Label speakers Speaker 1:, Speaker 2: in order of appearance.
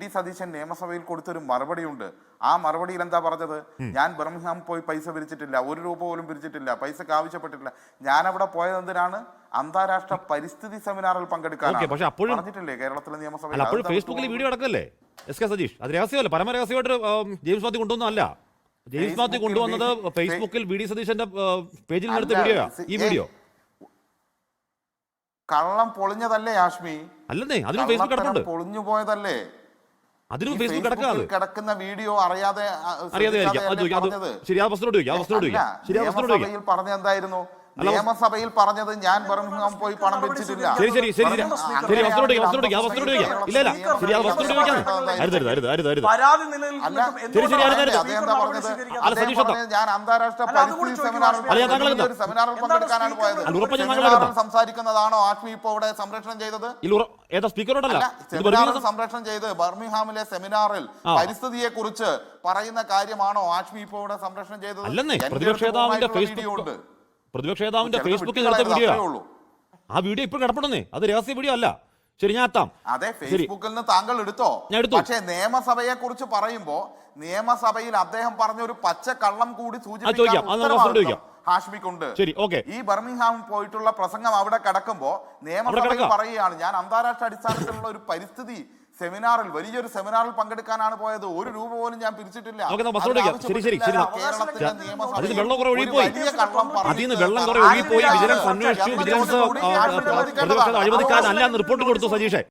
Speaker 1: D Satheesan നിയമസഭയിൽ കൊടുത്തൊരു മറുപടിയുണ്ട്. ആ മറുപടിയിൽ എന്താ പറഞ്ഞത്? ഞാൻ ബർമിംഗ്ഹാം പോയി പൈസ പിരിച്ചിട്ടില്ല, 1 രൂപ പോലും പിരിച്ചിട്ടില്ല, പൈസക്ക് ആവശ്യപ്പെട്ടിട്ടില്ല. ഞാൻ അവിടെ പോയത് എന്തിനാണ്? അന്താരാഷ്ട്ര പരിസ്ഥിതി സെമിനാറിൽ പങ്കെടുക്കാനാണ്. പറഞ്ഞിട്ടില്ലേ കേരളത്തിലെ നിയമസഭയിൽ?
Speaker 2: അപ്പോഴും ഫേസ്ബുക്കിൽ വീഡിയോ അടക്കല്ലേ എസ്.കെ. സതീഷ്? അത് രഹസ്യമല്ല, പരമരഹസ്യമായിട്ട് ജെയിംസ് മാത്യു കൊണ്ടുവന്നല്ല. ജെയിംസ് മാത്യു കൊണ്ടുവന്നത് ഫേസ്ബുക്കിൽ വി ഡി സതീശന്റെ പേജിൽ നിന്ന് എടുത്ത വീഡിയോ. ഈ വീഡിയോ
Speaker 1: കള്ളം പൊളിഞ്ഞതല്ലേ ആഷ്മി?
Speaker 2: അല്ലെന്നേ, അതിനും ഫേസ്ബുക്ക് കിടപ്പുണ്ട്.
Speaker 1: പൊളിഞ്ഞു പോയതല്ലേ?
Speaker 2: അതിനും ഫേസ്ബുക്ക് കിടക്കാതെ
Speaker 1: കിടക്കുന്ന വീഡിയോ അറിയാതെ പറഞ്ഞ എന്തായിരുന്നു? നിയമസഭയിൽ പറഞ്ഞത് ഞാൻ ബർമിംഗ്ഹാം പോയി പണം പിരിച്ചിട്ടില്ല. ഞാൻ അന്താരാഷ്ട്ര പരിസ്ഥിതി സെമിനാറിൽ പങ്കെടുക്കാനാണ് പോയത്. സംസാരിക്കുന്നതാണോ ആഷ്മി ഇപ്പൊ ഇവിടെ സംരക്ഷണം ചെയ്തത്? സംരക്ഷണം ചെയ്ത് ബർമിംഗ്ഹാമിലെ സെമിനാറിൽ പരിസ്ഥിതിയെ കുറിച്ച് പറയുന്ന കാര്യമാണോ ആഷ്മി ഇപ്പൊ ഇവിടെ സംരക്ഷണം ചെയ്തത്?
Speaker 2: പ്രതിപക്ഷ നേതാവിന്റെ ഫേസ്ബുക്കിൽ എടുത്ത വീഡിയോ. ആ വീഡിയോ ഇപ്പോൾ കിടപ്പുണ്ടെന്നേ, അത് രഹസ്യ വീഡിയോ അല്ല. ശരി, ഞാൻ എത്താം.
Speaker 1: അതെ, ഫേസ്ബുക്കിൽ നിന്ന് താങ്കൾ എടുത്തോ?
Speaker 2: ഞാൻ എടുത്തു.
Speaker 1: പക്ഷേ നിയമസഭയെ കുറിച്ച് പറയുമ്പോ നിയമസഭയിൽ അദ്ദേഹം പറഞ്ഞ ഒരു പച്ച കള്ളം കൂടി സൂചിപ്പിക്കാൻ ഹാഷ്മിക്കുണ്ട്. ഈ ബർമിംഗ്ഹാം പോയിട്ടുള്ള പ്രസംഗം അവിടെ കിടക്കുമ്പോ നിയമസഭയിൽ പറയുകയാണ്, ഞാൻ അന്താരാഷ്ട്ര അടിസ്ഥാനത്തിലുള്ള ഒരു പരിസ്ഥിതി സെമിനാറിൽ, വലിയൊരു സെമിനാറിൽ പങ്കെടുക്കാനാണ് പോയത്, 1 രൂപ പോലും ഞാൻ പിരിച്ചിട്ടില്ല.
Speaker 2: അഴിമതിക്കാരനല്ല റിപ്പോർട്ട് കൊടുത്തു സതീഷേ.